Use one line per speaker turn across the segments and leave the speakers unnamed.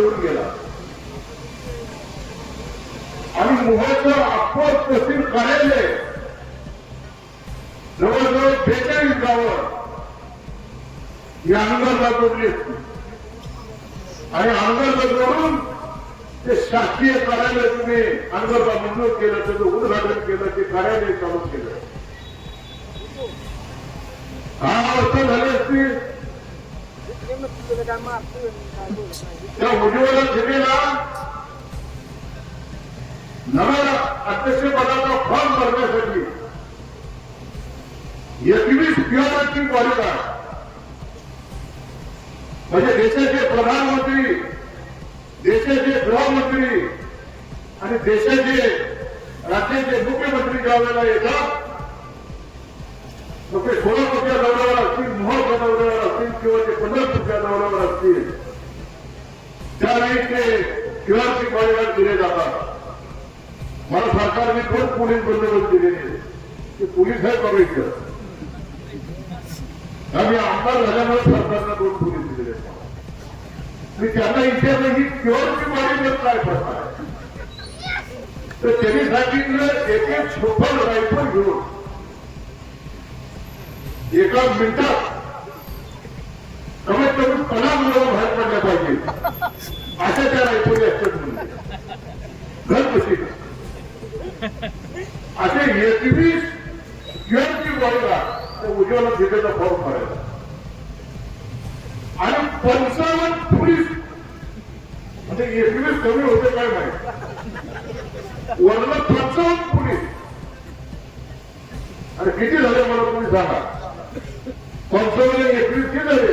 घेऊन गेला आणि मोहाचं अप्पर तहसील कार्यालय जवळजवळ 42 गावं या अंगणला जोडली असती आणि अंगणला जोडून ते शासकीय कार्यालय तुम्ही अंगणला मंजूर केलं, त्याचं उद्घाटन केलं, ते कार्यालय चालू केलं. 6 वर्ष झाली असती त्या उज्ज्वला सेनेला नव्या अध्यक्षपदाचा फॉर्म भरण्यासाठी 21 किलोमीटरची बॉडीगार्ड म्हणजे देशाचे प्रधानमंत्री, देशाचे गृहमंत्री आणि देशाचे राज्याचे मुख्यमंत्री ज्या वेळेला येतात मग ते सोलापूरच्या दौऱ्यावर असतील, मोहोळच्या दौऱ्यावर असतील किंवा ते पंढरपूरच्या दौऱ्यावर असतील त्यावेळी ते QRC बॉडीगार्ड दिले जातात. मला सरकारने कोण पोलीस बंदोबस्त दिलेले ते पोलीस आहे बघायचं. आम्ही आमदार झाल्यामुळे सरकारनं 2 पोलीस दिलेले. मी त्यांना विचारलं ही QRC बॉडीगार्ड काय प्रकार आहे, तर त्यांनी सांगितलं एक छोटं रायफल घेऊन एका मिनिटात कमीत कमी 50 मुलं बाहेर पडल्या पाहिजे अशा त्या रायफली असतात म्हणजे घर कशी असे 21 QRC बॉडीगार्ड त्या उज्ज्वला सेनेचा फॉर्म भरायचा आणि 55 पोलीस म्हणजे 21 कमी होते काय माहिती वरनं 55 पोलीस. आणि किती झाले मला तुम्ही सांगा. 55 21 किती झाले?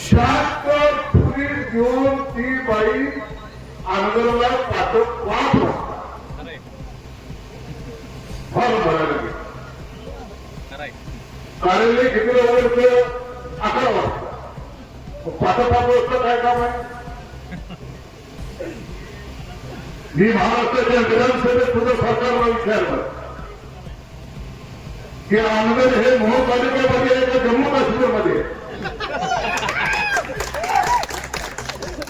76 पोलीस घेऊन ती बाई आंदोलनाला पाठोपाठ फॉर्म भरायला गेली. कार्यालय कितीला उघडतं? 11 वाजता. पाठोपाठ वाजता काय काम आहे? मी महाराष्ट्राच्या विधानसभेत तुझं सरकारला विचारलं की आंदोलन हे मोहोळ तालुक्यामध्ये आहे का जम्मू काश्मीरमध्ये?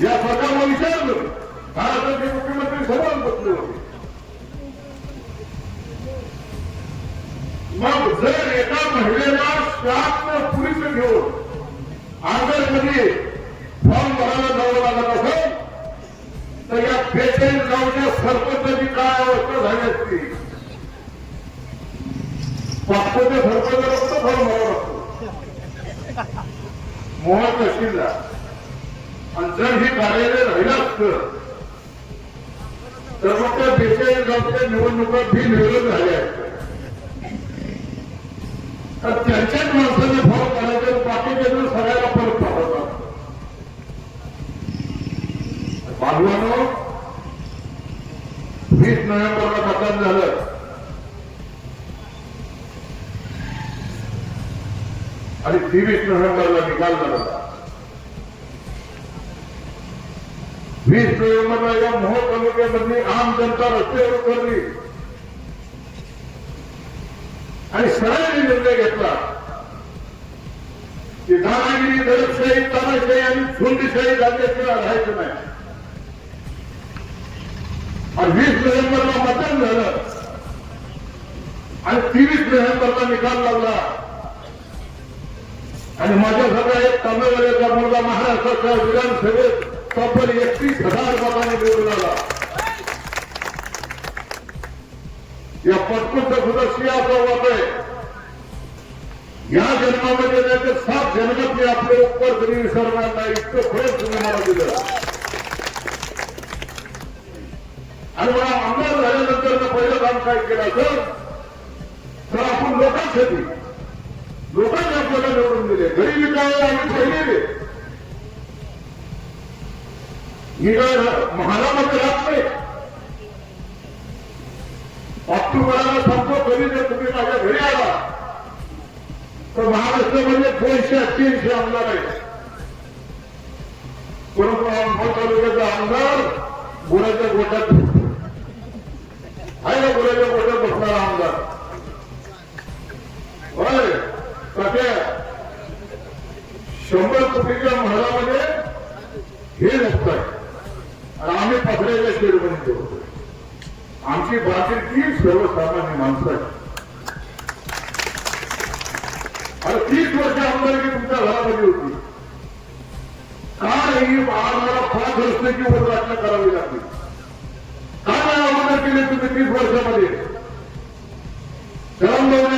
या सरकारला विचारलं. महाराष्ट्राचे मुख्यमंत्री समोर बसले होते. मग जर एका महिलेला 7 पोलीस घेऊन आंध्रमध्ये फॉर्म भरायला जावं लागत असेल तर या 42 गावच्या सरपंचाची काय अवस्था झाली असती? पाचच्या सरपंचाला फक्त फॉर्म भरावा लागतो मोहोळ तहसीलला. आणि जर ही कार्यालय राहिलं असतं तर मग त्या 42 गावच्या निवडणुका बिनविरोध झाल्या असत्या. तर त्यांच्याच माणसाने फॉर्म भरायचे, बाकीचे जण सगळ्याला परत पाठवतात. बांधवांनो 20 नोव्हेंबरला मतदान झालं आणि 23 नोव्हेंबरला निकाल लागला. 20 नोव्हेंबरला या मोहोळ तालुक्यामधली आम जनता रस्त्यावर उतरली आणि सगळ्यांनी निर्णय घेतला की दादागिरी, दडपशाही, तानाशाही आणि झुंडशाही झाल्याशिवाय राहायचं नाही. आणि 20 नोव्हेंबरला मतदान झालं आणि 23 नोव्हेंबरला निकाल लागला आणि माझ्यासारखा एक तामिळवाल्याचा मुलगा महाराष्ट्राच्या विधानसभेत तब्बल 31,000 मतांनी निवडून आला. या पटकूनचा सुद्धा सिंहाचा वाट आहे. या जन्मामध्ये नाही तर 7 जन्मात मी आपले उपकार कधी विसरणार नाही. इतकं खरंच तुम्ही मला दिलं. आणि मला आमदार झाल्यानंतर पहिलं काम काय केलं तर आपण लोकांसाठी लोकांनी आपल्याला निवडून दिले. गरीबी काय आम्ही पहिले ही काय महारामध्ये राहत नाही. ऑक्टोबरला संपतो कधी जर तुम्ही माझ्या घरी आला तर महाराष्ट्रामध्ये 288 आमदार आहेत. परंतु मोहोळ तालुक्याचा आमदार गुराच्या गोट्यात आहे ना, गुराच्या गोट्यात बसणारा आमदार होय. 100 कोटीच्या महारामध्ये माणसाची. आणि 30 वर्ष आमदारकी तुमच्या घरामध्ये होती. काय ही आज मला 5 रस्त्याची उद्घाटन करावी लागली. काय आमदार केले तुम्ही 30 वर्षामध्ये? शरम 90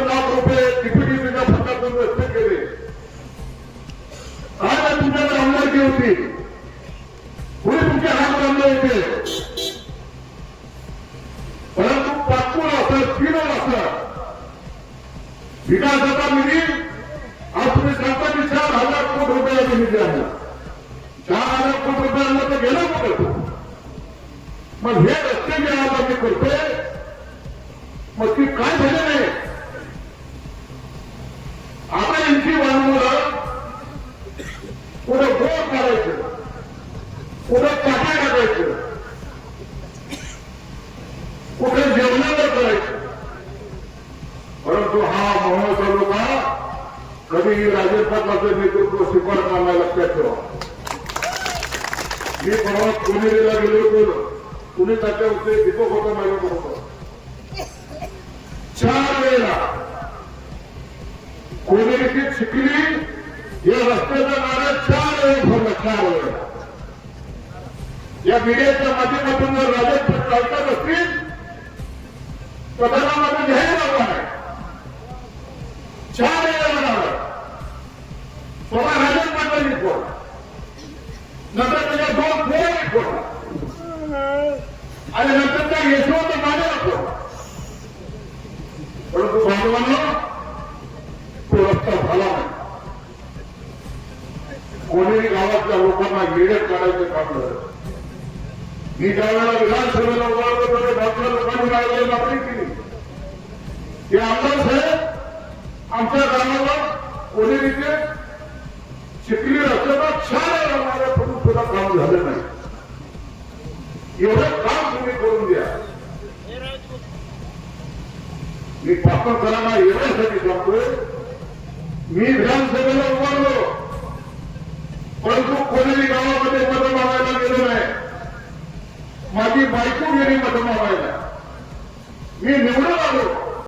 लाख रुपये डीपीडीपीच्या फंडातून रस्ते केले. काय तुमच्याकडे आमदारकी होती? पुढे तुमचे हात बांधले होते. परंतु पाचपूर असं 3 असं विकासाचा निधी आज तुम्ही सांगता की 4,000 कोटी रुपयाचा निधी आहे. 4,000 कोटी रुपयांना तर गेलं कुठं? मग हे रस्ते जे आज आम्ही करतोय मग ती काय झाले नाही. आता यांची बांधून पुढे बोट काढायचं, पुढे पाट्या टाकायचं, कुठे जेवणावर करायचं. परंतु हा मोह तालुका कधीही राजेश पाटलाचं नेतृत्व स्वीकारणार नाही, लक्षात ठेवा. मी परवा पुणेरीला गेलो होतो. पुणे तात्या होते, दीपक होता माझ्याबरोबर. 4 वेळेला कोणेरीची चिखली या रस्त्याचा नारा 4 वेळा फोडला. 4 वेळेला या मीडियाच्या माध्यमातून जर राजेश पाटील ऐकत असतील तर त्यांना माझं जाहीर लावलं आहे. 4 वेळेला नारा स्वतः राजेश पाटलांनी फोडला. नंतर त्याच्या 2 पोरांनी फोडला आणि नंतर त्या यशवंत मानेला फोडला. परंतु बांधवांना तो रस्ता झाला नाही. कोणीही गावातल्या लोकांना येड्यात काढायचं काम झालं. मी ज्यावेळेला विधानसभेला उभारलो तर गावच्या लोकांनी राहिलेली मागणी केली की आमदार साहेब आमच्या गावाला कोणीरीचे चिखली रस्त्याचा 4 वेळा पडून सुद्धा काम झालं नाही. एवढं काम तुम्ही करून द्या. मी पाटणकरांना येण्यासाठी सांगतोय. मी विधानसभेला उभारलो परंतु कोणीही गावामध्ये मत मागायला गेलो नाही. माझी बायको गेली मत मागायला. मी निवडून आलो